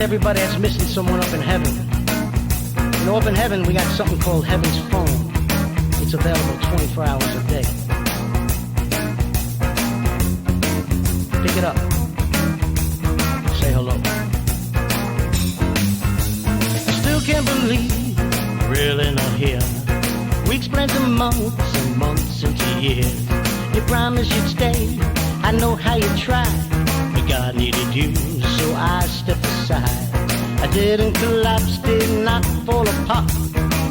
Everybody that's missing someone up in heaven. You know, up in heaven, we got something called Heaven's Phone. It's available 24 hours a day. Pick it up. Say hello. I still can't believe you're really not here. Weeks blend to months and months into years. You promised you'd stay. I know how you tried. But God needed you, so I stepped aside. I didn't collapse, did not fall apart.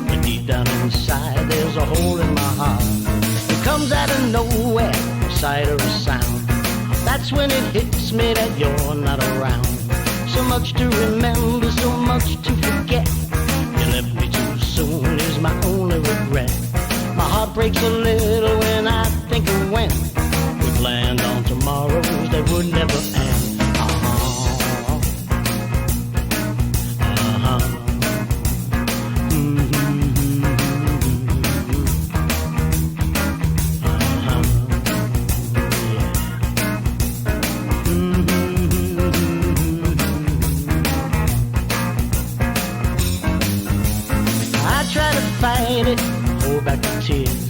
But deep down inside, there's a hole in my heart. It comes out of nowhere, sight or a sound. That's when it hits me that you're not around. So much to remember, so much to forget. You left me too soon is my only regret. My heart breaks a little when I think of when we planned on tomorrows that would never end. Fight it, hold back the tears,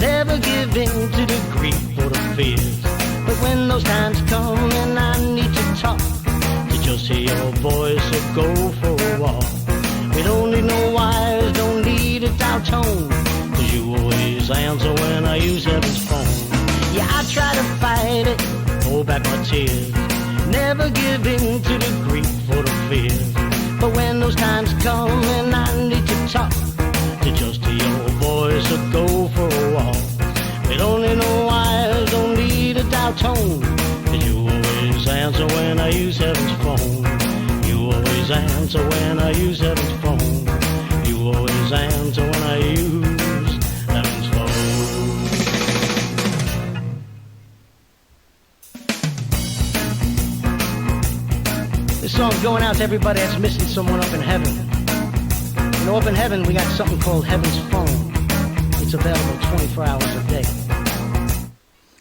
never give in to the grief or the fears. But when those times come and I need to talk, to just hear your voice or go for a walk. We don't need no wires, don't need a dial tone, 'cause you always answer when I use Heaven's phone. Yeah, I try to fight it, hold back my tears, never give in to the grief or the fears. But when those times come and I need to talk, to just hear your voice or go for a walk. We don't need no wires, don't need a dial tone, 'cause you always answer when I use Heaven's phone. You always answer when I use Heaven's phone. You always answer when I use Heaven's phone. This song's going out to everybody that's missing someone up in heaven. You know, up in heaven, we got something called Heaven's Phone. It's available 24 hours a day.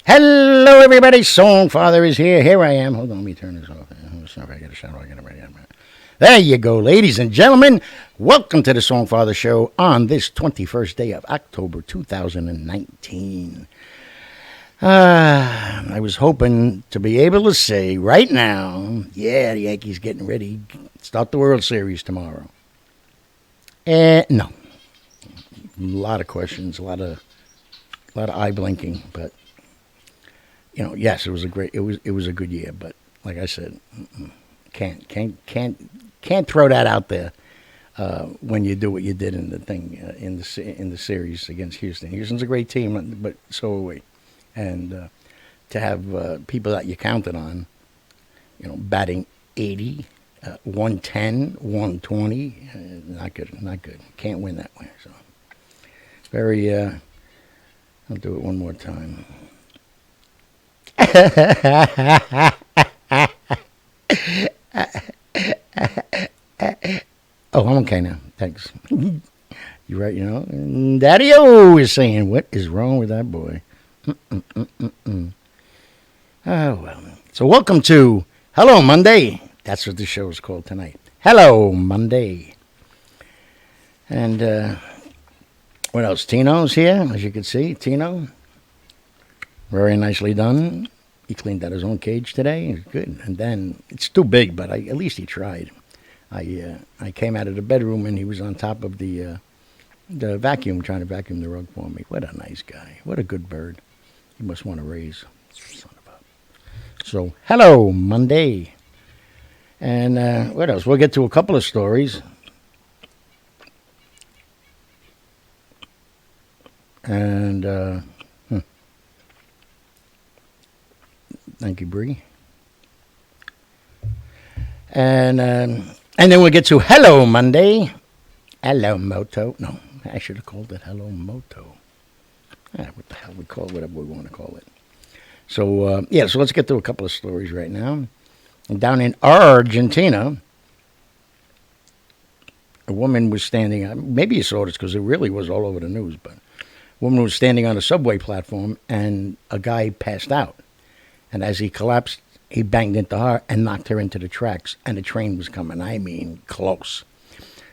Hello, everybody. Songfather is here. Here I am. Hold on, let me turn this off. Sorry, I got a shadow. I got it ready. There you go, ladies and gentlemen. Welcome to the Songfather Show on this 21st day of October 2019. I was hoping to be able to say right now, yeah, the Yankees getting ready to start the World Series tomorrow. No. A lot of questions, a lot of eye blinking, but you know, yes, it was a good year, but like I said, can't throw that out there when you do what you did in the thing in the series against Houston. Houston's a great team, but so are we, and to have people that you counted on, you know, batting 80. 110, 120, not good. Can't win that way. So very. I'll do it one more time. Oh, I'm okay now. Thanks. You're right. You know, Daddy-O is saying, "What is wrong with that boy?" Oh well. So welcome to Hello Monday. That's what the show is called tonight. Hello, Monday. And what else? Tino's here, as you can see. Tino. Very nicely done. He cleaned out his own cage today. Good. And then, it's too big, but at least he tried. I came out of the bedroom, and he was on top of the vacuum, trying to vacuum the rug for me. What a nice guy. What a good bird. He must want to raise. Son of a... So, hello, Monday. And what else? We'll get to a couple of stories. And thank you, Bree. And then we'll get to Hello Monday. Hello Moto. No, I should have called it Hello Moto. What the hell? We call it whatever we want to call it. So, so let's get to a couple of stories right now. And down in Argentina, a woman was standing, maybe you saw this because it really was all over the news, but a woman was standing on a subway platform and a guy passed out. And as he collapsed he banged into her and knocked her into the tracks, and the train was coming. I mean, close.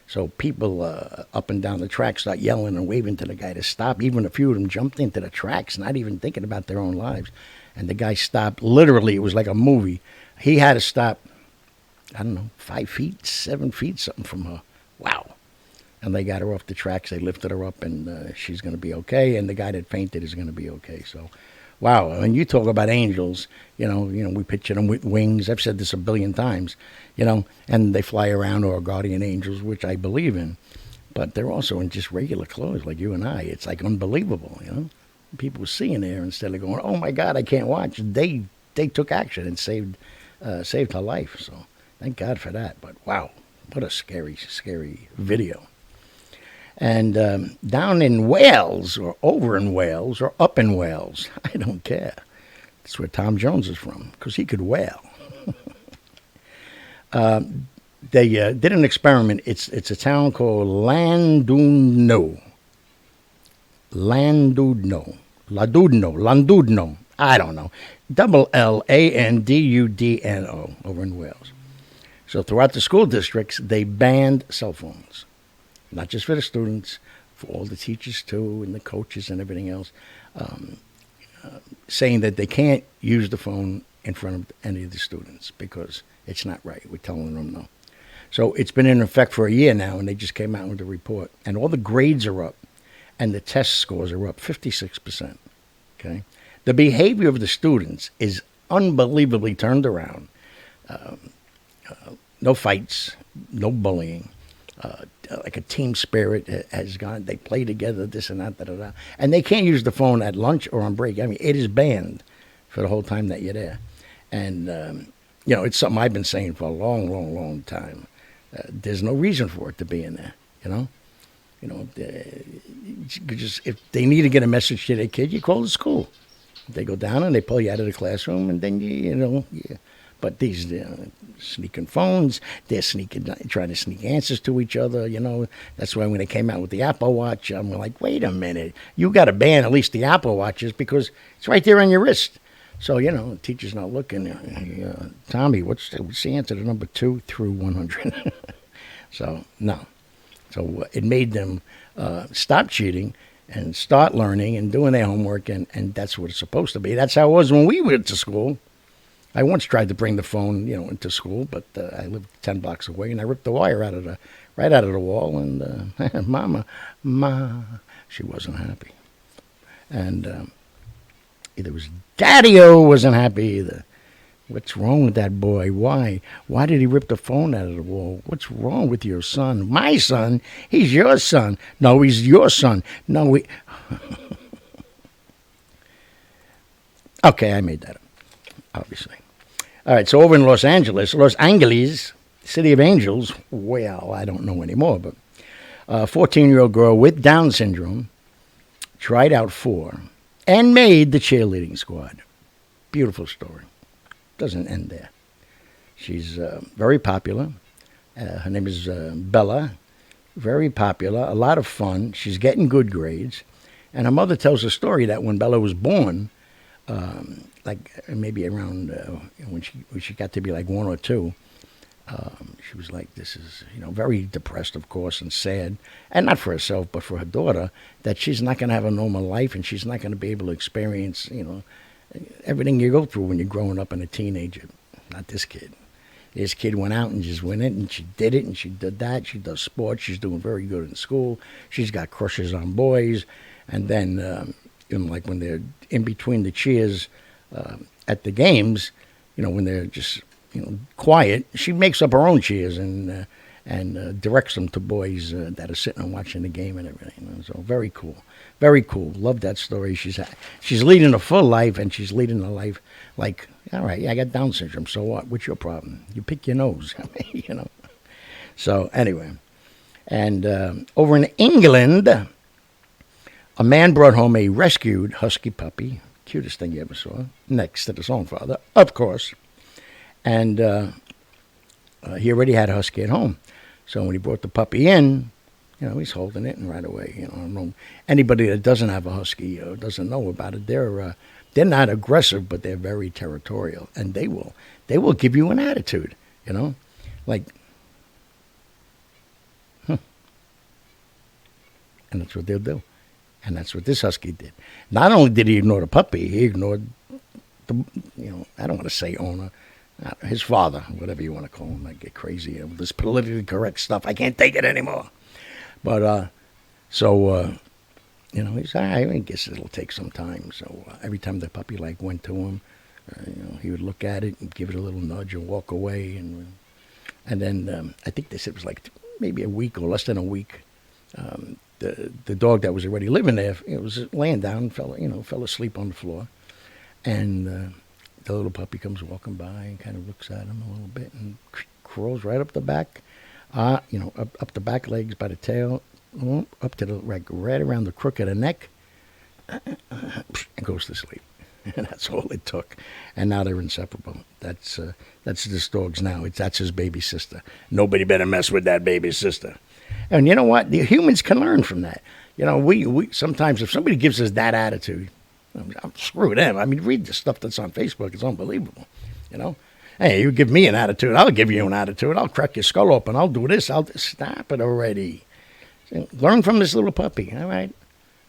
So people up and down the track start yelling and waving to the guy to stop. Even a few of them jumped into the tracks, not even thinking about their own lives. And the guy stopped. Literally, it was like a movie. He had to stop, I don't know, 5 feet, 7 feet, something from her. Wow. And they got her off the tracks. They lifted her up, and she's going to be okay. And the guy that fainted is going to be okay. So, wow. When you talk about angels, we picture them with wings. I've said this a billion times, and they fly around, or guardian angels, which I believe in. But they're also in just regular clothes like you and I. It's like unbelievable, People were seeing there instead of going, oh, my God, I can't watch. They took action and saved her life. So thank God for that. But, wow, what a scary, scary video. And down in Wales, or over in Wales, or up in Wales, I don't care. That's where Tom Jones is from, because he could wail. They did an experiment. It's a town called Landudno. Landudno. I don't know. Landudno, over in Wales. So throughout the school districts, they banned cell phones. Not just for the students, for all the teachers too, and the coaches and everything else, saying that they can't use the phone in front of any of the students because it's not right. We're telling them no. So it's been in effect for a year now, and they just came out with a report. And all the grades are up, and the test scores are up 56%. Okay, the behavior of the students is unbelievably turned around. No fights, no bullying. Like a team spirit has gone. They play together, this and that, da-da-da. And they can't use the phone at lunch or on break. I mean, it is banned for the whole time that you're there. And, it's something I've been saying for a long, long, long time. There's no reason for it to be in there, just if they need to get a message to their kid, you call the school. They go down and they pull you out of the classroom, and then But these sneaking phones, they're trying to sneak answers to each other, That's why when they came out with the Apple Watch, I'm like, wait a minute. You got to ban at least the Apple Watches because it's right there on your wrist. So, the teacher's not looking. Tommy, what's the answer to number 2 through 100? So, no. So it made them stop cheating and start learning and doing their homework, and that's what it's supposed to be. That's how it was when we went to school. I once tried to bring the phone, into school, but I lived 10 blocks away, and I ripped the wire right out of the wall, and Mama, she wasn't happy. And either was Daddy-O wasn't happy either. What's wrong with that boy? Why? Why did he rip the phone out of the wall? What's wrong with your son? My son? He's your son. No, he's your son. No, Okay, I made that up, obviously. All right, so over in Los Angeles, City of Angels, well, I don't know anymore, but a 14-year-old girl with Down syndrome tried out for and made the cheerleading squad. Beautiful story. Doesn't end there. She's very popular. Her name is Bella. Very popular, a lot of fun. She's getting good grades. And her mother tells a story that when Bella was born, maybe around when she got to be like 1 or 2, she was like, this is, very depressed, of course, and sad. And not for herself, but for her daughter, that she's not going to have a normal life and she's not going to be able to experience, everything you go through when you're growing up and a teenager. Not this kid. This kid went out and just went in, and she did it, and she did that. She does sports. She's doing very good in school. She's got crushes on boys. And then, like when they're in between the cheers at the games, when they're just, quiet, she makes up her own cheers and directs them to boys that are sitting and watching the game and everything. So very cool. Very cool. Love that story. She's leading a full life, and she's leading a life like, all right, I got Down syndrome, so what? What's your problem? You pick your nose, So anyway, and over in England, a man brought home a rescued husky puppy, cutest thing you ever saw, next to the Songfather, of course. And he already had a husky at home. So when he brought the puppy in, he's holding it, and right away, I don't know, anybody that doesn't have a husky or doesn't know about it, they're They're not aggressive, but they're very territorial, and they will give you an attitude, like, and that's what they'll do, and that's what this husky did. Not only did he ignore the puppy, he ignored the, I don't want to say owner, his father, whatever you want to call him. I get crazy with this politically correct stuff. I can't take it anymore. But he said, I guess it'll take some time. So every time the puppy went to him, he would look at it and give it a little nudge and walk away. And then I think they said it was maybe a week or less than a week. The dog that was already living there, was laying down, fell asleep on the floor, and the little puppy comes walking by and kind of looks at him a little bit and crawls right up the back, up the back legs by the tail, up to the right around the crook of the neck, and goes to sleep. And that's all it took. And now they're inseparable. That's this dog's now. That's his baby sister. Nobody better mess with that baby sister. And you know what? The humans can learn from that. We sometimes, if somebody gives us that attitude, screw them. I mean, read the stuff that's on Facebook. It's unbelievable. Hey, you give me an attitude, I'll give you an attitude. I'll crack your skull open. I'll do this. Stop it already. Learn from this little puppy. All right.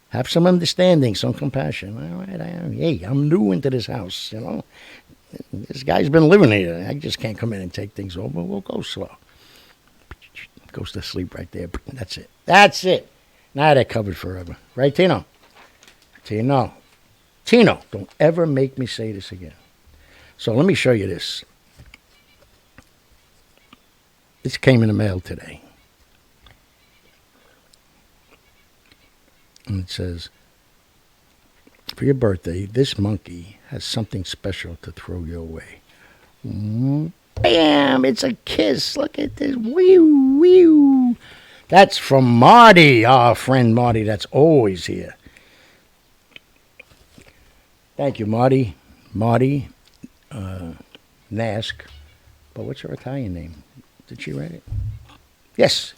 Have some understanding, some compassion. All right. I'm new into this house. This guy's been living here. I just can't come in and take things over. We'll go slow. Goes to sleep right there. That's it. Now they're covered forever. Right, Tino? Tino, don't ever make me say this again. So let me show you this. This came in the mail today. And it says, for your birthday, this monkey has something special to throw your way. Bam! It's a kiss. Look at this. Wee wee. That's from Marty, our friend Marty. That's always here. Thank you, Marty. Marty, Nask. But what's her Italian name? Did she write it? Yes.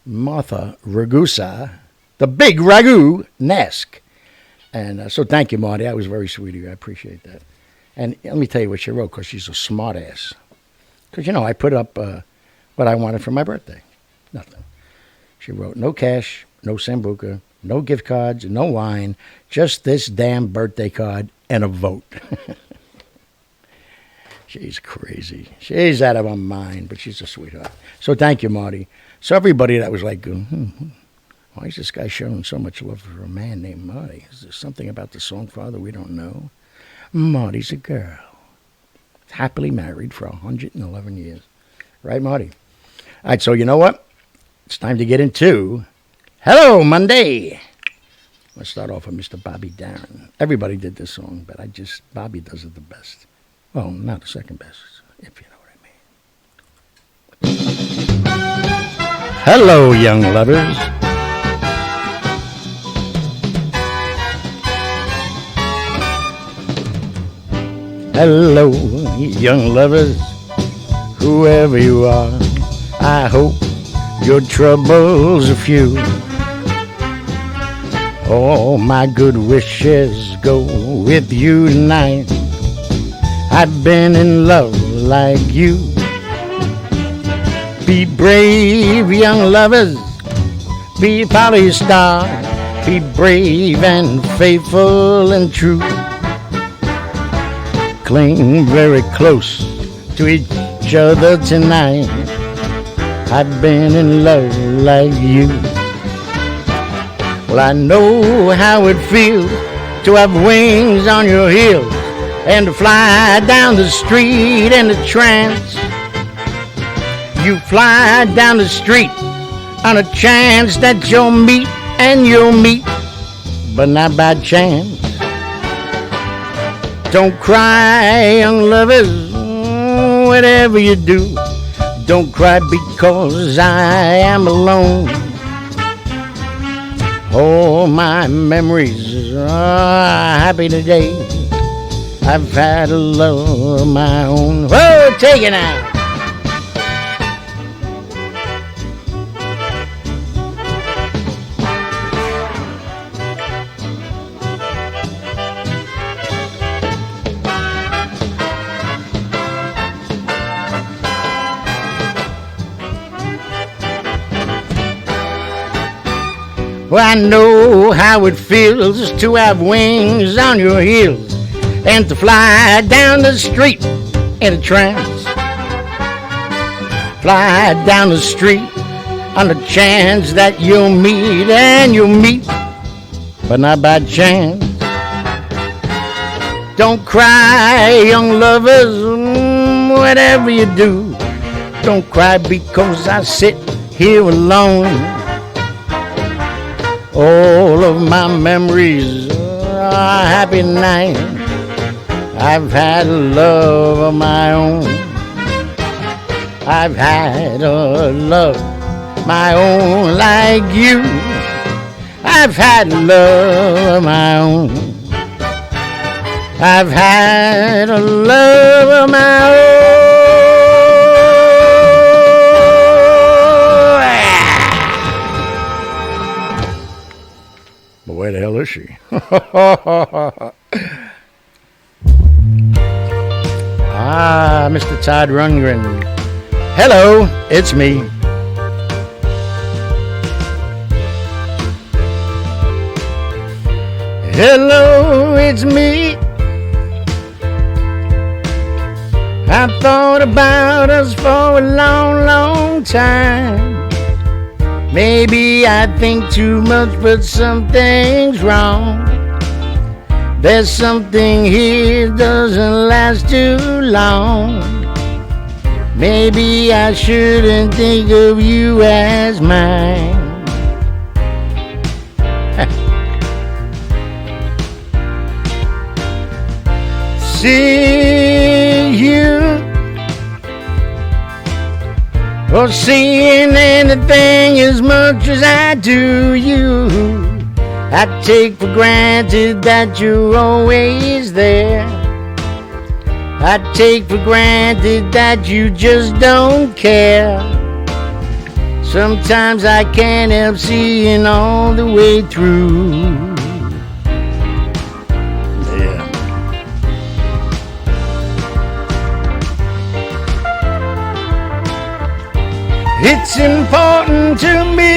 Martha Ragusa, the big ragu, Nask. And so thank you, Marty. That was very sweet of you. I appreciate that. And let me tell you what she wrote, because she's a smart ass. Because, I put up what I wanted for my birthday. Nothing. She wrote, no cash, no sambuca, no gift cards, no wine, just this damn birthday card and a vote. She's crazy. She's out of her mind, but she's a sweetheart. So thank you, Marty. So everybody that was like, why is this guy showing so much love for a man named Marty? Is there something about the Songfather we don't know? Marty's a girl. Happily married for 111 years. Right, Marty? All right, so you know what? It's time to get into Hello Monday. Let's start off with Mr. Bobby Darin. Everybody did this song, but Bobby does it the best. Well, not the second best, if you know what I mean. Hello, young lovers. Hello, young lovers, whoever you are, I hope your troubles are few. All my good wishes go with you tonight. I've been in love like you. Be brave, young lovers, be polystar, be brave and faithful and true. Cling very close to each other tonight. I've been in love like you. Well, I know how it feels to have wings on your heels and to fly down the street in a trance. You fly down the street on a chance that you'll meet, and you'll meet, but not by chance. Don't cry, young lovers, whatever you do. Don't cry because I am alone. All my memories are happy today. I've had a love of my own. Whoa, take it now. Well, I know how it feels to have wings on your heels and to fly down the street in a trance. Fly down the street on the chance that you'll meet, and you'll meet, but not by chance. Don't cry, young lovers, whatever you do. Don't cry because I sit here alone. All of my memories are happy nights. I've had a love of my own. I've had a love my own like you. I've had a love of my own. I've had a love of my own. But where the hell is she? Mr. Todd Rundgren. Hello, it's me. Hello, it's me. I thought about us for a long, long time. Maybe I think too much, but something's wrong. There's something here doesn't last too long. Maybe I shouldn't think of you as mine. See you or seeing anything as much as I do you. I take for granted that you're always there. I take for granted that you just don't care. Sometimes I can't help seeing all the way through. Yeah. It's important to me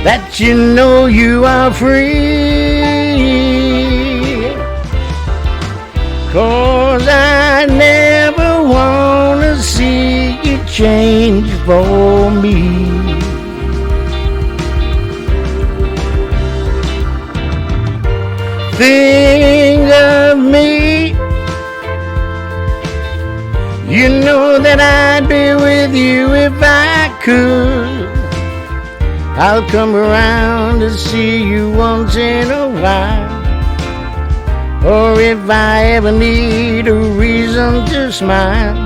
that you know you are free, 'cause I never wanna see you change for me. Think of me. You know that I'd be with you if I could. I'll come around to see you once in a while. Or if I ever need a reason to smile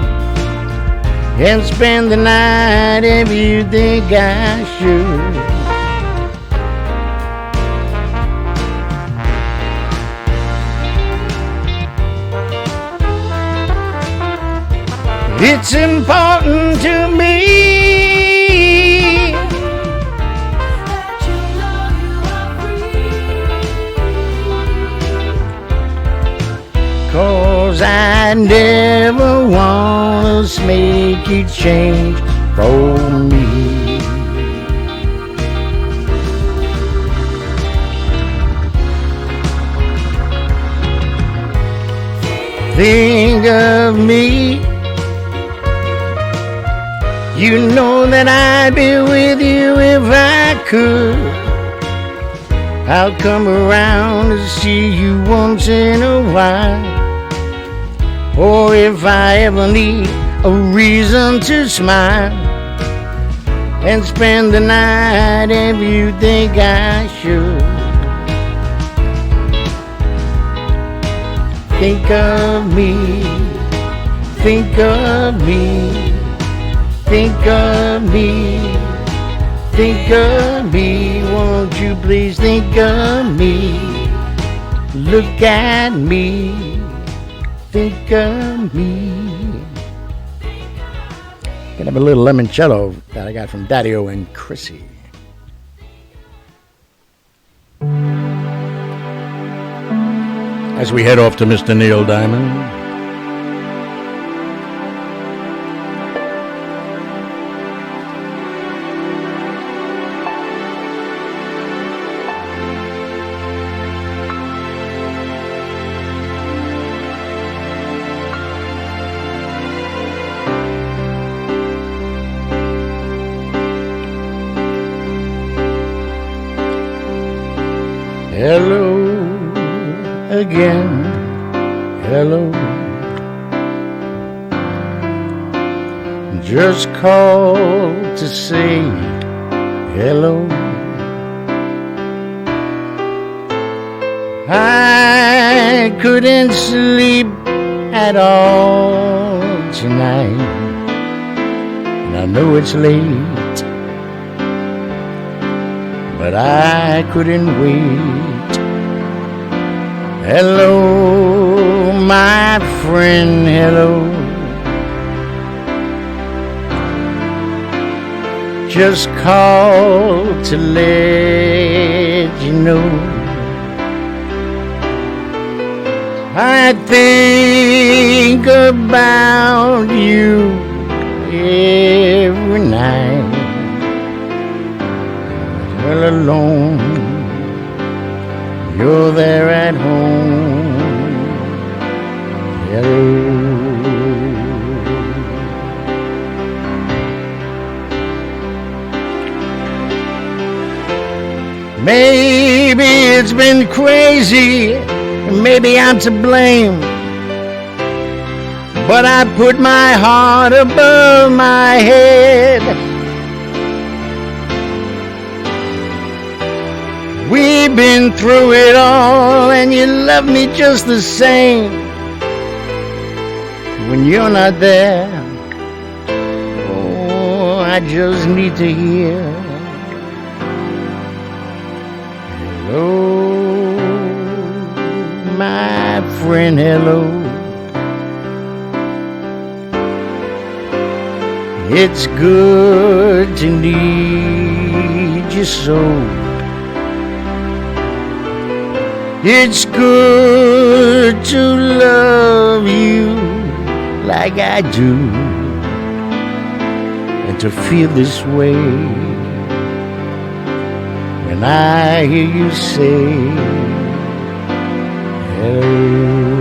and spend the night if you think I should. It's important to me that you know you are free, 'cause I never wanna make you change for me. Think of me. You know that I'd be with you if I could. I'll come around to see you once in a while. Or if I ever need a reason to smile and spend the night if you think I should. Think of me, think of me. Think of me, think of me, won't you please think of me. Look at me, think of me. Gonna have a little limoncello that I got from Daddy-O and Chrissy. As we head off to Mr. Neil Diamond. Hello again. Hello. Just called to say hello. I couldn't sleep at all tonight, and I know it's late, but I couldn't wait. Hello, my friend, hello. Just called to let you know I think about you every night. All alone, you're there at home. Hello. Maybe it's been crazy, maybe I'm to blame, but I put my heart above my head. We've been through it all, and you love me just the same. When you're not there, oh, I just need to hear hello, my friend, hello. It's good to need you so. It's good to love you like I do, and to feel this way when I hear you say hello.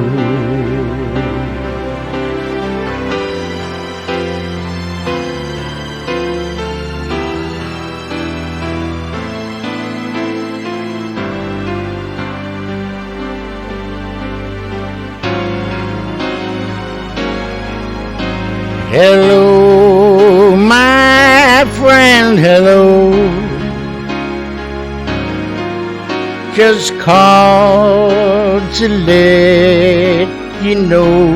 Hello, my friend, hello. Just called to let you know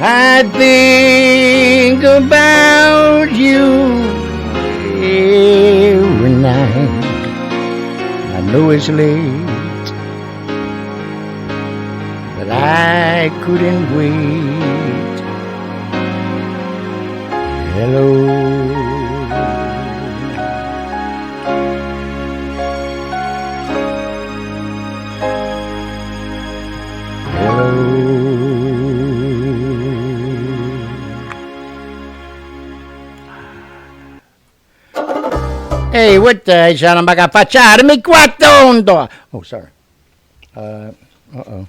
I think about you every night. I know it's late, but I couldn't wait. Hello. Hey, what the hell am I gonna facciare? Mi quattondo! Oh, sorry. Uh-oh.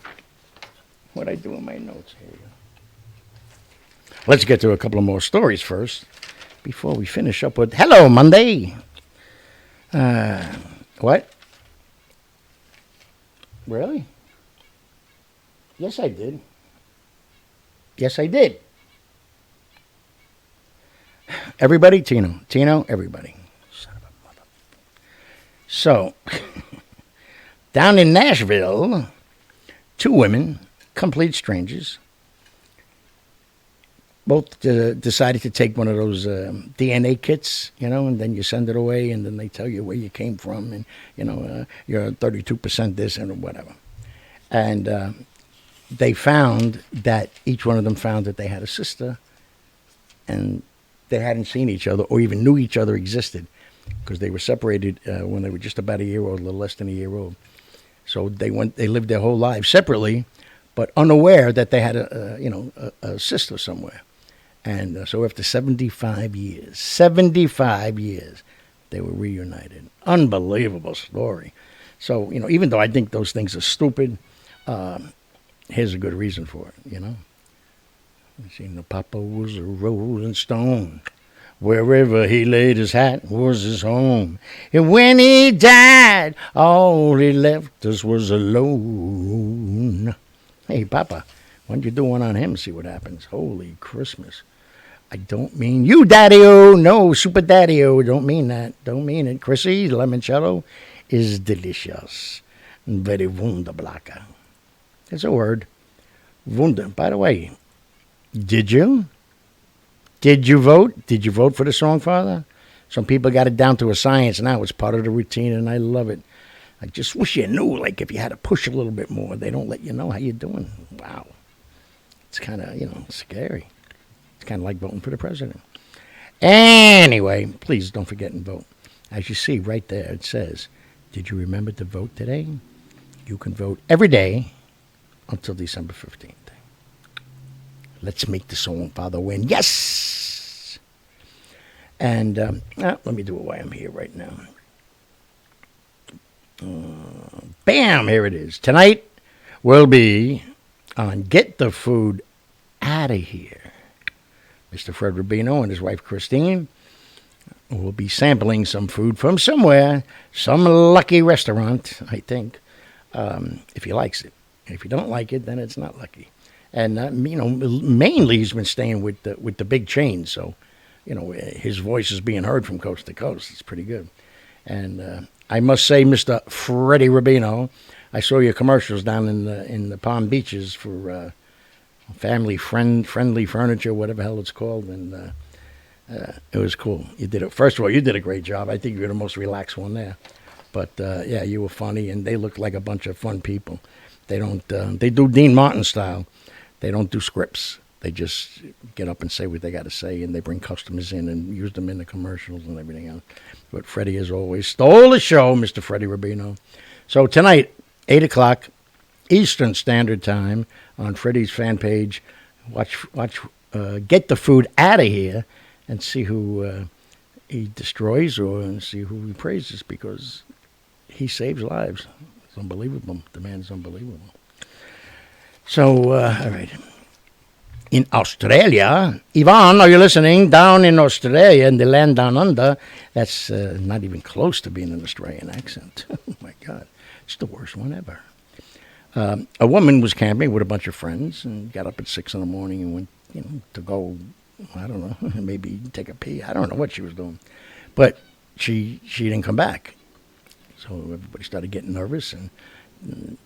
What'd I do in my notes here? Let's get to a couple of more stories first before we finish up with Hello Monday. What? Really? Yes, I did. Yes, I did. Everybody, Tino, everybody. Son of a mother. So, down in Nashville, two women, complete strangers, both decided to take one of those DNA kits, and then you send it away, and then they tell you where you came from, and, you're 32% this and whatever. And they found that each one of them found that they had a sister, and they hadn't seen each other or even knew each other existed because they were separated when they were just about a year old, a little less than a year old. So they lived their whole lives separately, but unaware that they had a sister somewhere. And so after 75 years, they were reunited. Unbelievable story. So, even though I think those things are stupid, here's a good reason for it, You see, Papa was a rolling stone, Wherever he laid his hat was his home. And when he died, all he left us was alone. Hey, Papa, why don't you do one on him, see what happens? Holy Christmas. I don't mean you, Daddy-O. No, Super Daddy-O. Don't mean that. Don't mean it. Chrissy, limoncello is delicious. Very wunderblacker. It's a word. Wunder. By the way, did you? Did you vote? Did you vote for the Songfather? Some people got it down to a science now. It's part of the routine, and I love it. I just wish you knew, like, if you had to push a little bit more, they don't let you know how you're doing. Wow. It's kind of, scary. It's kind of like voting for the president. Anyway, please don't forget and vote. As you see right there, it says, did you remember to vote today? You can vote every day until December 15th. Let's make the Songfather win. Yes! And let me do it while I'm here right now. Bam! Here it is. Tonight will be on Get the Food Outta Here. Mr. Fred Rubino and his wife Christine will be sampling some food from somewhere, some lucky restaurant, I think, if he likes it. If you don't like it, then it's not lucky. And, mainly he's been staying with the big chains, so, his voice is being heard from coast to coast. It's pretty good. And I must say, Mr. Freddie Rubino, I saw your commercials down in the Palm Beaches for family friendly furniture, whatever the hell it's called, and it was cool. You did it. First of all, you did a great job. I think you're the most relaxed one there. But yeah, you were funny, and they looked like a bunch of fun people. They don't. They do Dean Martin style. They don't do scripts. They just get up and say what they got to say, and they bring customers in and use them in the commercials and everything else. But Freddie, as always, stole the show, Mr. Freddie Rubino. So tonight, 8 o'clock Eastern Standard Time on Freddie's fan page, watch. Get the Food Outta Here, and see who he destroys or see who he praises, because he saves lives. It's unbelievable. The man's unbelievable. So, all right. In Australia, Yvonne, are you listening? Down in Australia, in the land down under, that's not even close to being an Australian accent. Oh, my God. It's the worst one ever. A woman was camping with a bunch of friends and got up at 6 in the morning and went, to go, I don't know, maybe take a pee. I don't know what she was doing. But she didn't come back. So everybody started getting nervous, and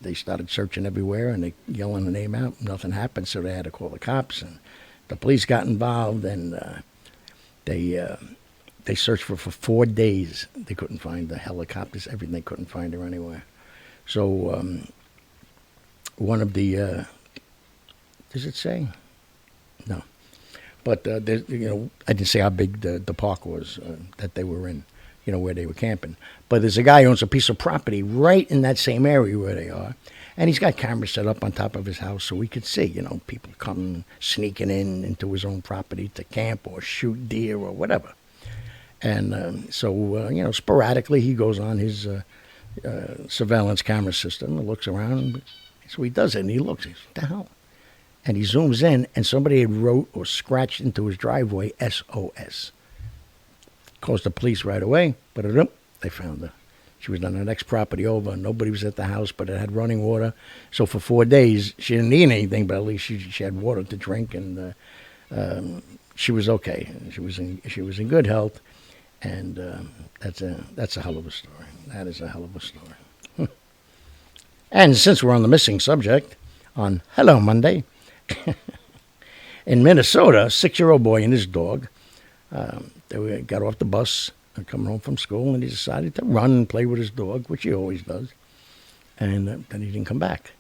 they started searching everywhere, and they yelling her name out. Nothing happened, so they had to call the cops, and the police got involved, and they searched for 4 days. They couldn't find the helicopters, everything. They couldn't find her anywhere. So one of the does it say? No, but I didn't say how big the park was that they were in. Where they were camping. But there's a guy who owns a piece of property right in that same area where they are. And he's got cameras set up on top of his house so we could see, people come sneaking into his own property to camp or shoot deer or whatever. And so sporadically he goes on his surveillance camera system and looks around. So he does it, and he looks. He says, what the hell? And he zooms in, and somebody had wrote or scratched into his driveway, SOS. Calls the police right away, but they found her. She was on the next property over. Nobody was at the house, but it had running water. So for 4 days, she didn't need anything, but at least she had water to drink, and she was okay. She was in good health, and that's a hell of a story. That is a hell of a story. And since we're on the missing subject, on Hello Monday, in Minnesota, a 6-year-old boy and his dog. They got off the bus and coming home from school, and he decided to run and play with his dog, which he always does. And then he didn't come back.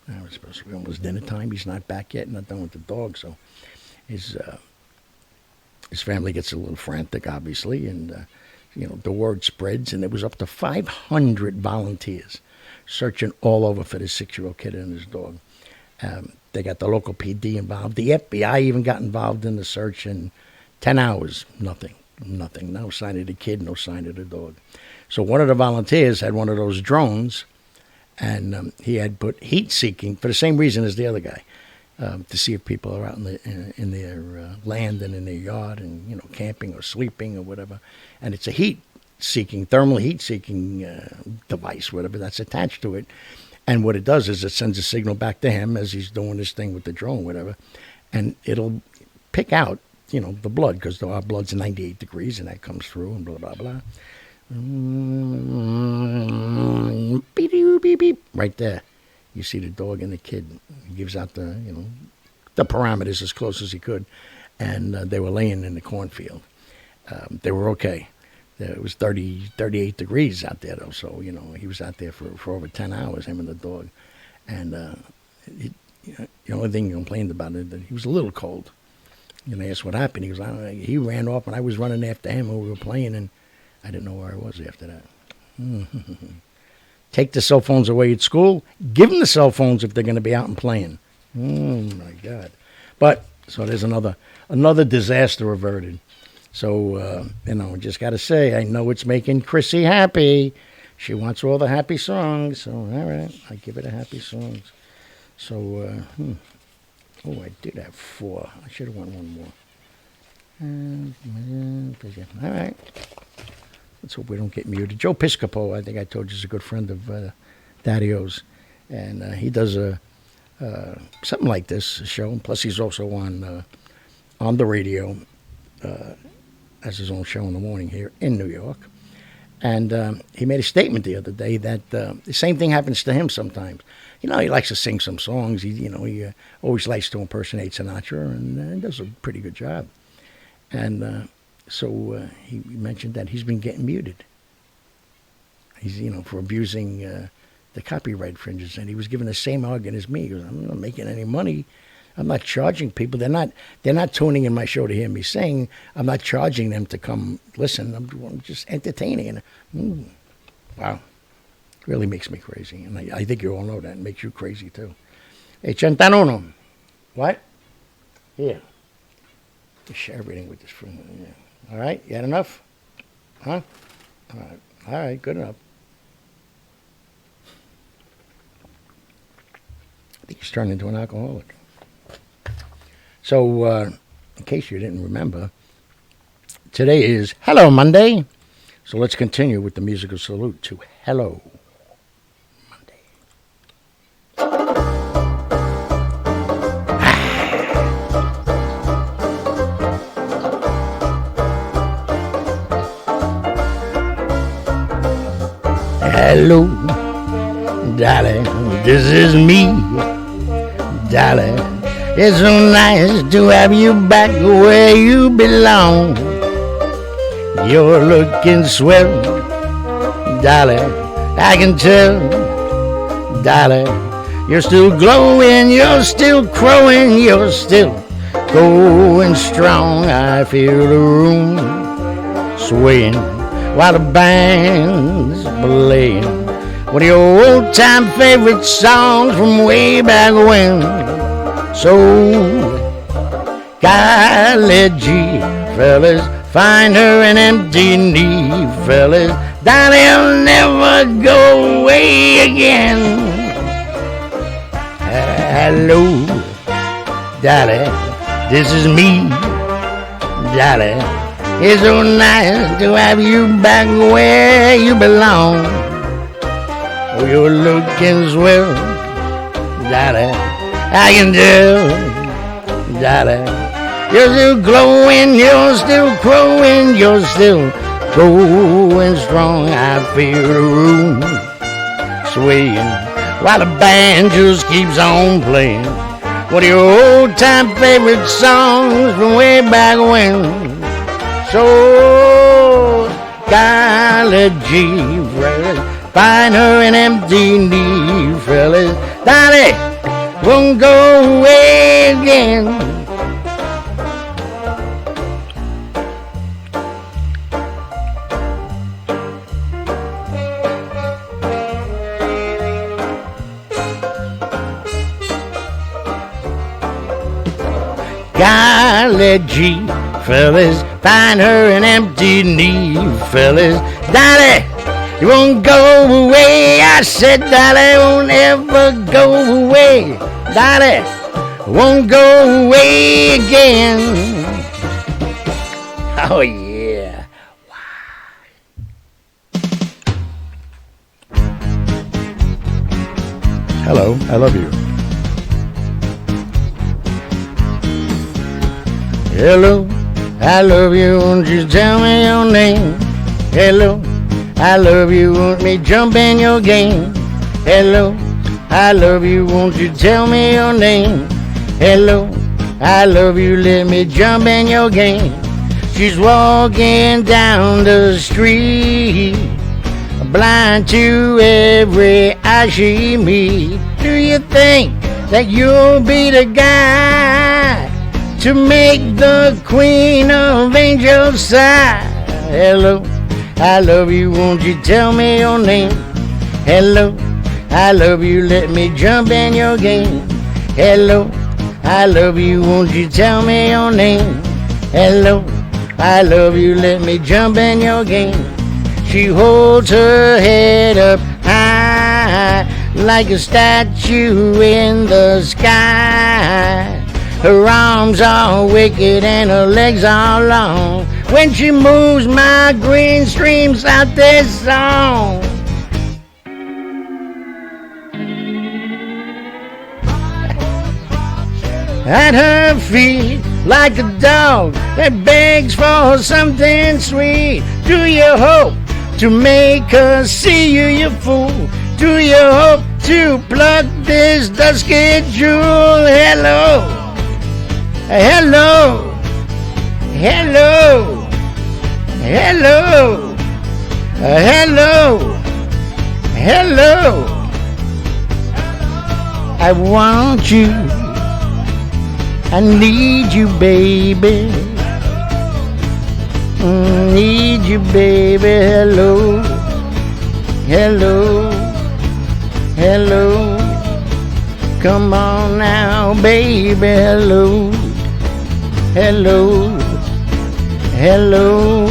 It was supposed to be almost dinner time. He's not back yet, not done with the dog. So his family gets a little frantic, obviously, and the word spreads, and there was up to 500 volunteers searching all over for this 6-year-old kid and his dog. They got the local PD involved. The FBI even got involved in the search, and 10 hours, nothing. No sign of the kid, no sign of the dog. So one of the volunteers had one of those drones, and he had put heat-seeking for the same reason as the other guy. to see if people are out in their land and in their yard and camping or sleeping or whatever. And it's a thermal heat seeking device, whatever that's attached to it. And what it does is it sends a signal back to him as he's doing this thing with the drone, whatever, and it'll pick out the blood, because our blood's 98 degrees and that comes through and blah blah blah. Beep, beep, beep. Right there, you see the dog and the kid. He gives out the parameters as close as he could, and they were laying in the cornfield. They were okay. It was 38 degrees out there, though, so he was out there for over 10 hours, him and the dog, and the only thing he complained about is that he was a little cold. And I asked what happened. He goes, he ran off, and I was running after him, and we were playing, and I didn't know where I was after that. Take the cell phones away at school. Give them the cell phones if they're going to be out and playing. Oh, my God. But, so there's another disaster averted. So, just got to say, I know it's making Chrissy happy. She wants all the happy songs. So, all right, I give it a happy songs. So, I did have 4. I should have won one more. All right. Let's hope we don't get muted. Joe Piscopo, I think I told you, is a good friend of Daddy-O's. And he does something like this, a show. Plus, he's also on the radio, has his own show in the morning here in New York. And he made a statement the other day that the same thing happens to him sometimes. He likes to sing some songs. He always likes to impersonate Sinatra and does a pretty good job. And so he mentioned that he's been getting muted. He's, for abusing the copyright infringements. And he was given the same argument as me. He goes, I'm not making any money. I'm not charging people. They're not tuning in my show to hear me sing. I'm not charging them to come listen. I'm just entertaining. Wow. Really makes me crazy. And I think you all know that. It makes you crazy, too. Hey, Centanono. What? Here. Just share everything with this friend. Yeah. All right? You had enough? Huh? All right. Good enough. I think he's turned into an alcoholic. So, in case you didn't remember, today is Hello Monday. So let's continue with the musical salute to Hello Monday. Hello, darling, this is me, darling. It's so nice to have you back where you belong. You're looking swell, darling, I can tell, darling. You're still glowing, you're still crowing, you're still going strong. I feel the room swaying while the band's playing one of your old-time favorite songs from way back when. So, golly gee, fellas, find her an empty knee, fellas, darling, never go away again. Hello, darling, this is me, darling. It's so nice to have you back where you belong. Oh, you're looking swell, darling, I can tell, darling. You're still glowing, you're still crowing, you're still going strong. I feel the room swaying while the band just keeps on playing one of your old-time favorite songs from way back when. So, golly gee, fellas, find her an empty knee, fellas, darling, won't go away again. Golly gee, fellas, find her an empty knee, fellas, darling, you won't go away. I said, darling, won't ever go away. Darling, won't go away again. Oh, yeah. Hello, I love you. Hello, I love you, won't you tell me your name? Hello, I love you, won't me jump in your game? Hello, I love you, won't you tell me your name? Hello, I love you, let me jump in your game. She's walking down the street, blind to every eye she meets. Do you think that you'll be the guy to make the queen of angels sigh? Hello, I love you, won't you tell me your name? Hello, I love you, let me jump in your game. Hello, I love you, won't you tell me your name? Hello, I love you, let me jump in your game. She holds her head up high like a statue in the sky. Her arms are wicked and her legs are long. When she moves, my green streams out this song. At her feet, like a dog that begs for something sweet. Do you hope to make her see you, you fool? Do you hope to pluck this dusky jewel? Hello, hello, hello, hello, hello, hello. I want you, I need you, baby. Need you, baby. Hello, hello, hello. Come on now, baby. Hello, hello, hello.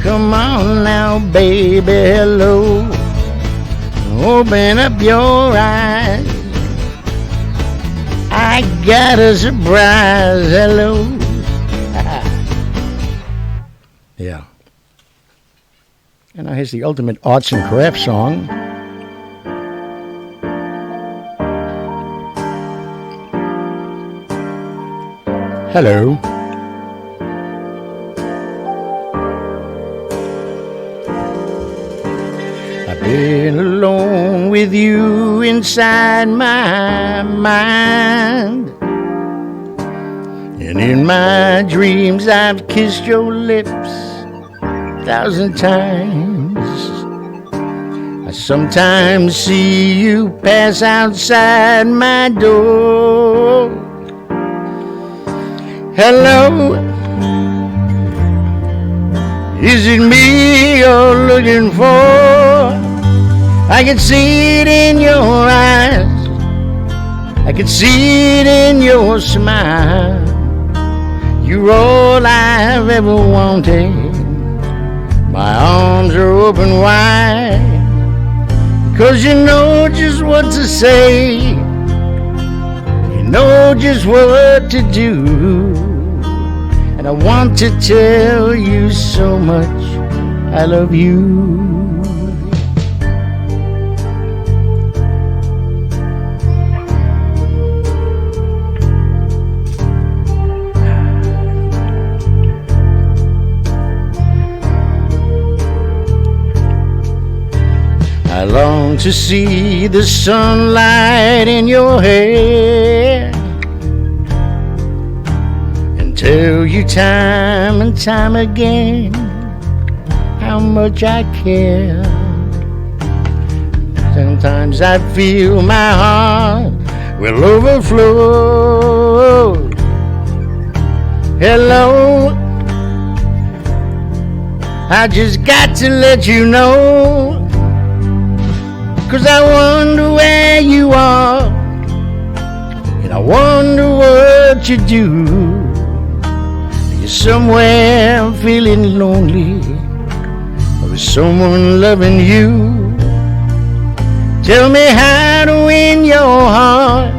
Come on now, baby. Hello. Open up your eyes. I got a surprise. Hello. Yeah. And now here's the ultimate arts and crafts song. Hello. I've been alone with you inside my mind, and in my dreams I've kissed your lips 1,000 times. I sometimes see you pass outside my door. Hello, is it me you're looking for? I can see it in your eyes, I can see it in your smile. You're all I've ever wanted. My arms are open wide, 'cause you know just what to say, you know just what to do. And I want to tell you so much I love you. I long to see the sunlight in your hair and tell you time and time again how much I care. Sometimes I feel my heart will overflow. Hello, I just got to let you know, 'cause I wonder where you are, and I wonder what you do. You're somewhere feeling lonely, or is someone loving you? Tell me how to win your heart,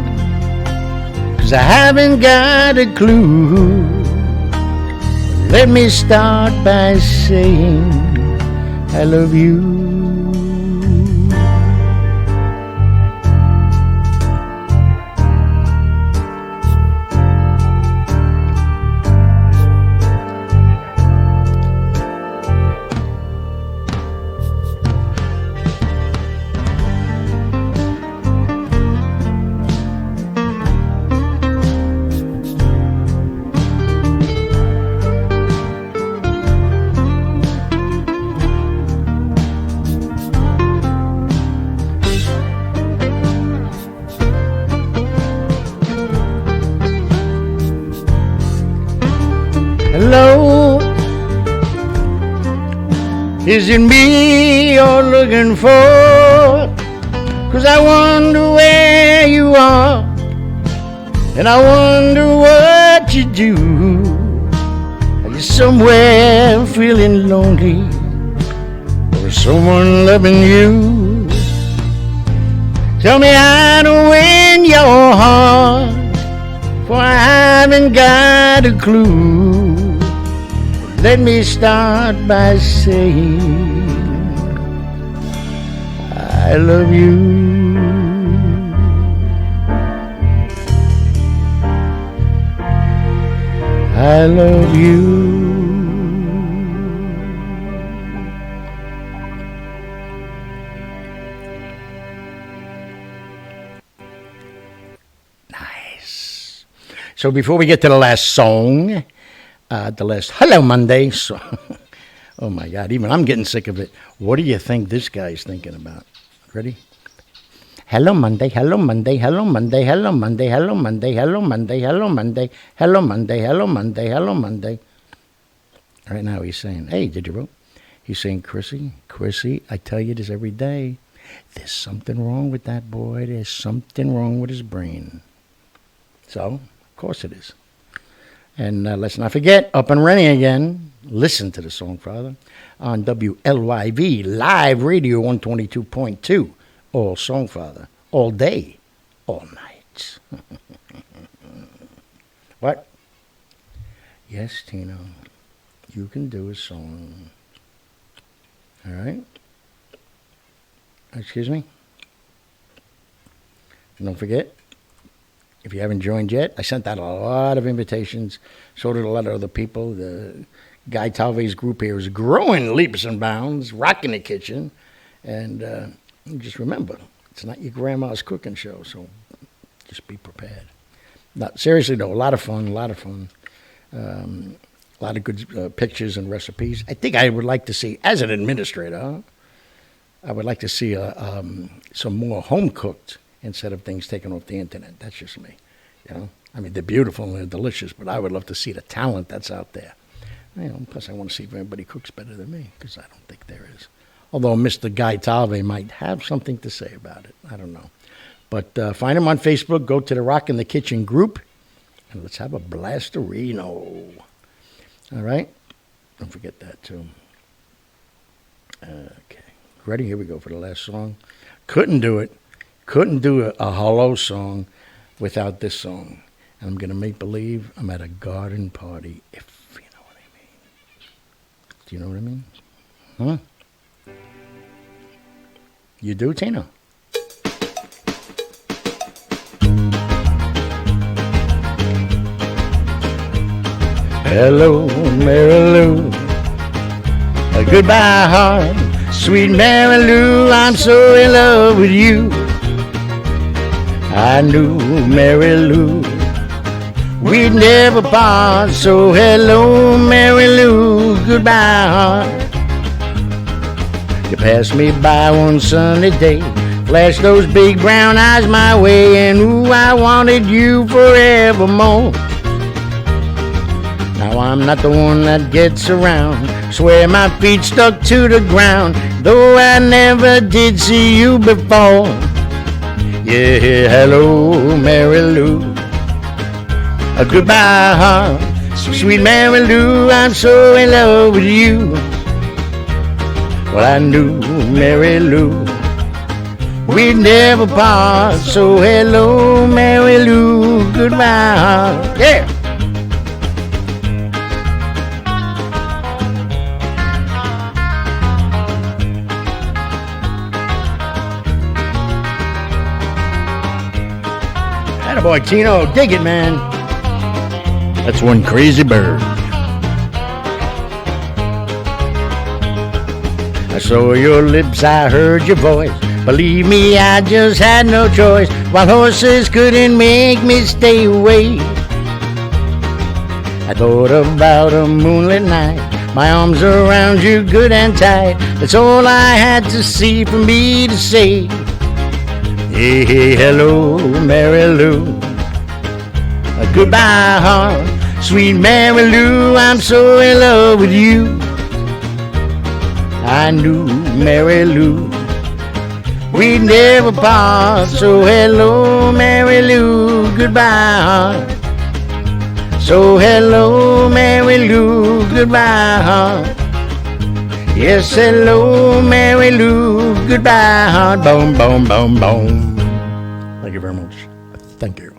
'cause I haven't got a clue. Let me start by saying I love you. Hello, is it me you're looking for? 'Cause I wonder where you are, and I wonder what you do. Are you somewhere feeling lonely, or is someone loving you? Tell me how to win your heart, for I haven't got a clue. Let me start by saying I love you. I love you. Nice. So before we get to the last song, the last Hello Monday song. Oh my God, even I'm getting sick of it. What do you think this guy's thinking about? Ready? Hello Monday, hello Monday, hello Monday, hello Monday, hello Monday, hello Monday, hello Monday, hello Monday, hello Monday, hello Monday. Right now he's saying, hey, did you vote? He's saying, Chrissy, I tell you this every day. There's something wrong with that boy. There's something wrong with his brain. So, of course it is. And let's not forget, up and running again. Listen to the Songfather on WLYV Live Radio 122.2. All Songfather, all day, all night. What? Yes, Tino, you can do a song. All right? Excuse me? And don't forget, if you haven't joined yet, I sent out a lot of invitations. So did a lot of other people. The Guy Talve's group here is growing leaps and bounds, rocking the kitchen. And just remember, it's not your grandma's cooking show, so just be prepared. Not seriously, though, a lot of fun. A lot of good pictures and recipes. I think I would like to see, as an administrator, I would like to see some more home-cooked instead of things taken off the internet. That's just me, you know. I mean, they're beautiful and they're delicious, but I would love to see the talent that's out there. You know, plus I want to see if anybody cooks better than me, because I don't think there is. Although Mr. Guy Talve might have something to say about it. I don't know. But find him on Facebook. Go to the Rock in the Kitchen group, and let's have a blasterino. All right? Don't forget that, too. Okay. Ready? Here we go for the last song. Couldn't do it. Couldn't do a hello song without this song. And I'm going to make believe I'm at a garden party, if you know what I mean. Do you know what I mean? Huh? You do, Tina? Hello, Mary Lou. Goodbye, heart. Sweet Mary Lou, I'm so in love with you. I knew Mary Lou, we'd never part. So hello, Mary Lou, goodbye, heart. You passed me by one sunny day, flashed those big brown eyes my way, and ooh, I wanted you forevermore. Now I'm not the one that gets around, swear my feet stuck to the ground, though I never did see you before. Yeah, hello, Mary Lou. Goodbye, heart. Sweet Mary Lou, I'm so in love with you. Well, I knew Mary Lou, We never part, so hello, Mary Lou, goodbye. Yeah. Attaboy, Tino, dig it, man. That's one crazy bird. I saw your lips, I heard your voice. Believe me, I just had no choice. While horses couldn't make me stay away. I thought about a moonlit night, my arms around you good and tight. That's all I had to see for me to say. Hey, hey, hello, Mary Lou. Goodbye, heart, sweet Mary Lou. I'm so in love with you. I knew, Mary Lou, we'd never part. So hello, Mary Lou, goodbye, heart. So hello, Mary Lou, goodbye, heart. Yes, hello, Mary Lou, goodbye, heart. Boom, boom, boom, boom. Thank you very much. Thank you.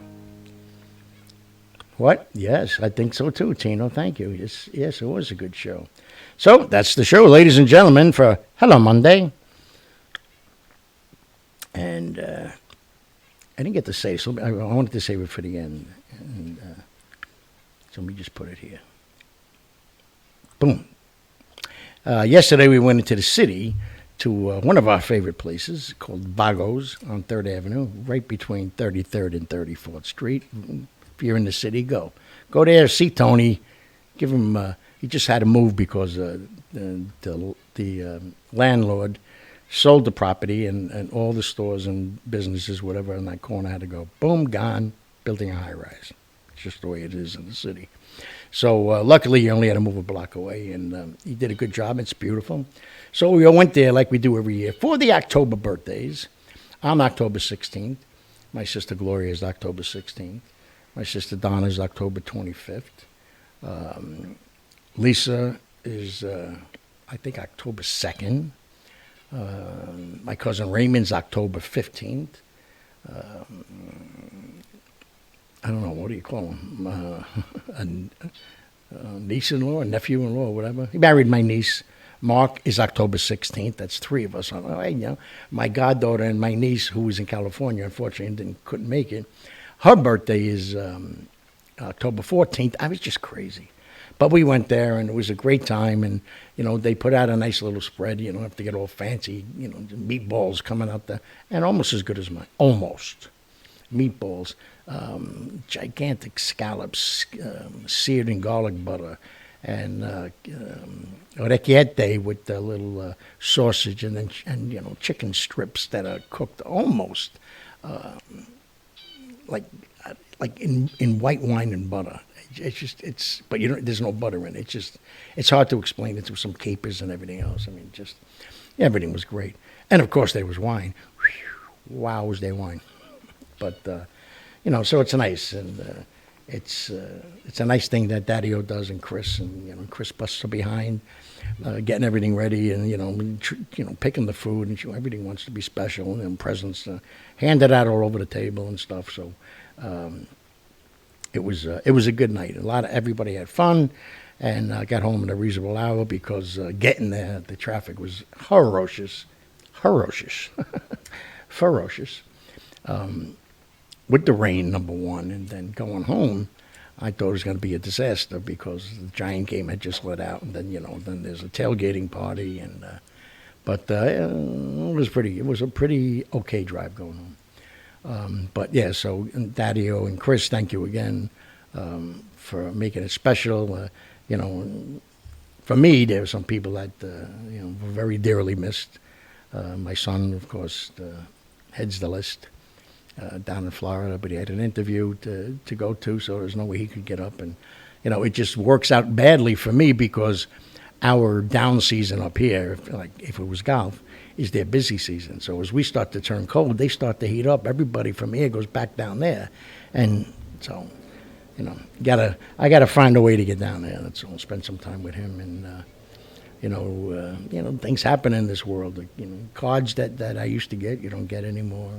What? Yes, I think so too, Tino. Thank you. Yes, it was a good show. So that's the show, ladies and gentlemen, for Hello Monday. And I didn't get to say, so I wanted to save it for the end. And so let me just put it here. Boom. Yesterday we went into the city to one of our favorite places called Vago's on 3rd Avenue, right between 33rd and 34th Street. If you're in the city, go there, see Tony, give him, he just had to move because the landlord sold the property and all the stores and businesses, whatever, in that corner had to go. Boom, gone, building a high-rise. It's just the way it is in the city. So luckily, he only had to move a block away, and he did a good job. It's beautiful. So we all went there like we do every year for the October birthdays. I'm October 16th. My sister Gloria is October 16th. My sister Donna is October 25th. Lisa is, I think, October 2nd. My cousin Raymond's October 15th. I don't know, what do you call him? A niece-in-law, a nephew-in-law, whatever. He married my niece. Mark is October 16th. That's three of us. My goddaughter and my niece, who was in California, unfortunately couldn't make it. Her birthday is October 14th. I was just crazy. But we went there, and it was a great time. And, they put out a nice little spread. You don't have to get all fancy, meatballs coming out there. And almost as good as mine. Almost. Meatballs. Gigantic scallops, seared in garlic butter. And orecchiette with the little sausage. And then, chicken strips that are cooked almost like in white wine and butter. But there's no butter in it. It's hard to explain it with some capers and everything else. I mean, everything was great. And of course there was wine. Wow, was there wine. But, so it's nice. And it's a nice thing that Daddy-O does and Chris. And, Chris busts her behind, getting everything ready and, picking the food. And everything wants to be special and presents handed out all over the table and stuff. So, it was a good night. Everybody had fun, and I got home at a reasonable hour because getting there, the traffic was ferocious. With the rain, number one, and then going home, I thought it was going to be a disaster because the Giant game had just let out, and then then there's a tailgating party, and but it was a pretty okay drive going home. But yeah, so Daddy-O and Chris, thank you again for making it special. For me, there were some people that were very dearly missed. My son, of course, heads the list down in Florida, but he had an interview to go to, so there's no way he could get up. And it just works out badly for me because our down season up here, if it was golf, is their busy season. So as we start to turn cold, they start to heat up. Everybody from here goes back down there. And so, I gotta find a way to get down there. That's all. Spend some time with him. And, things happen in this world. Cards that I used to get, you don't get anymore,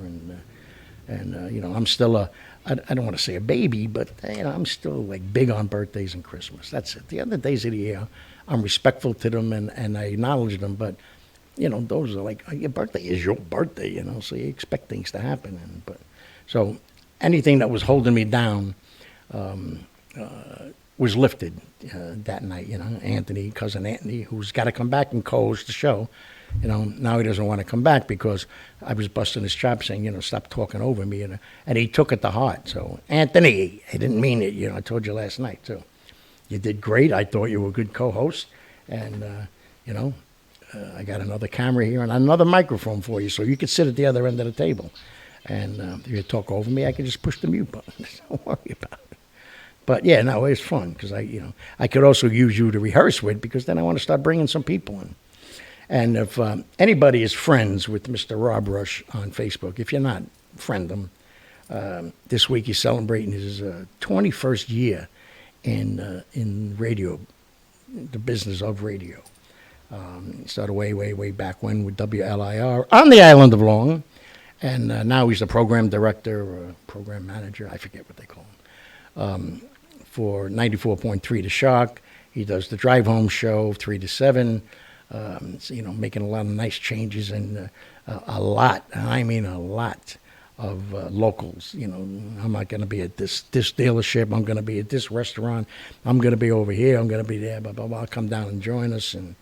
and I'm still I don't want to say a baby, but I'm still like big on birthdays and Christmas. That's it. The other days of the year, I'm respectful to them and I acknowledge them, but those are like your birthday is your birthday, so you expect things to happen, so anything that was holding me down was lifted that night. Anthony, cousin Anthony, who's got to come back and co-host the show. Now he doesn't want to come back because I was busting his chops saying, stop talking over me, and he took it to heart. So Anthony, I didn't mean it. I told you last night too. You did great. I thought you were a good co-host, and I got another camera here and another microphone for you, so you could sit at the other end of the table. And if you talk over me, I can just push the mute button. Don't worry about it. But yeah, no, it's fun because I could also use you to rehearse with, because then I want to start bringing some people in. And if anybody is friends with Mr. Rob Rush on Facebook, if you're not, friend him. This week he's celebrating his 21st year in radio, the business of radio. He started way back when with WLIR on the island of Long. And now he's a program director or program manager, I forget what they call him, for 94.3 The Shock. He does the Drive Home Show, 3 to 7, making a lot of nice changes and a lot, I mean a lot of locals. I'm not going to be at this dealership. I'm going to be at this restaurant. I'm going to be over here. I'm going to be there, blah, blah, blah. Come down and join us. And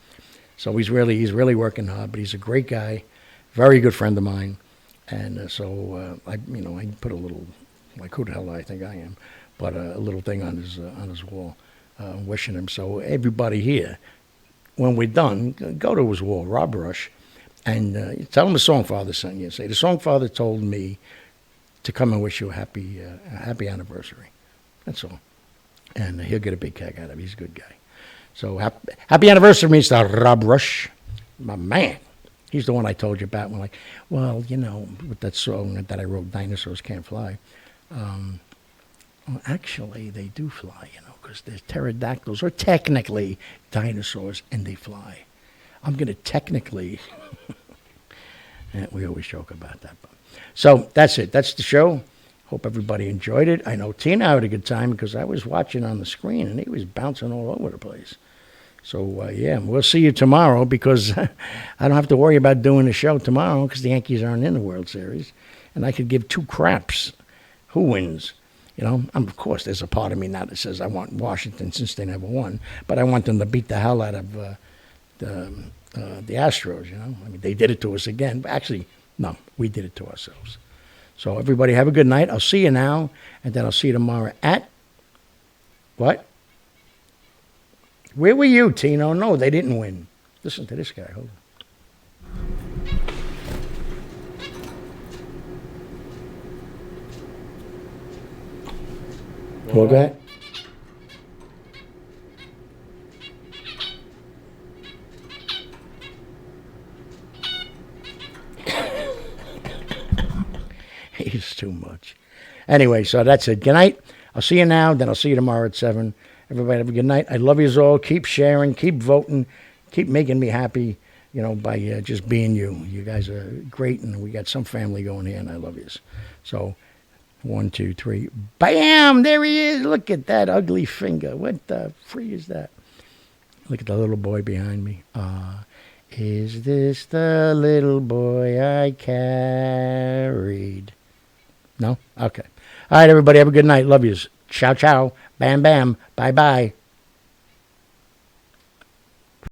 so he's really working hard, but he's a great guy, very good friend of mine. And so I put a little, like who the hell do I think I am, but a little thing on his wall, wishing him. So everybody here, when we're done, go to his wall, Rob Rush, and tell him the Songfather sent you. Say the Songfather told me to come and wish you a happy anniversary. That's all, and he'll get a big kick out of it. He's a good guy. So happy anniversary, Mr. Rob Rush, my man. He's the one I told you about when with that song that I wrote, Dinosaurs Can't Fly. Well, actually, they do fly, because they're pterodactyls, or technically dinosaurs, and they fly. I'm going to technically, we always joke about that. So that's it. That's the show. Hope everybody enjoyed it. I know Tina had a good time because I was watching on the screen, and he was bouncing all over the place. So, we'll see you tomorrow because I don't have to worry about doing the show tomorrow because the Yankees aren't in the World Series. And I could give two craps who wins. Of course, there's a part of me now that says I want Washington since they never won. But I want them to beat the hell out of the Astros, I mean, they did it to us again. But actually, no, we did it to ourselves. So, everybody have a good night. I'll see you now, and then I'll see you tomorrow at what? Where were you, Tino? No, they didn't win. Listen to this guy. Hold on. What that? He's too much. Anyway, so that's it. Good night. I'll see you now, then I'll see you tomorrow at 7. Everybody have a good night. I love you all. Keep sharing. Keep voting. Keep making me happy, by just being you. You guys are great, and we got some family going here, and I love you. So, 1, 2, 3. Bam! There he is. Look at that ugly finger. What the free is that? Look at the little boy behind me. Is this the little boy I carried? No? Okay. All right, everybody. Have a good night. Love yous. Ciao, ciao. Bam, bam. Bye-bye.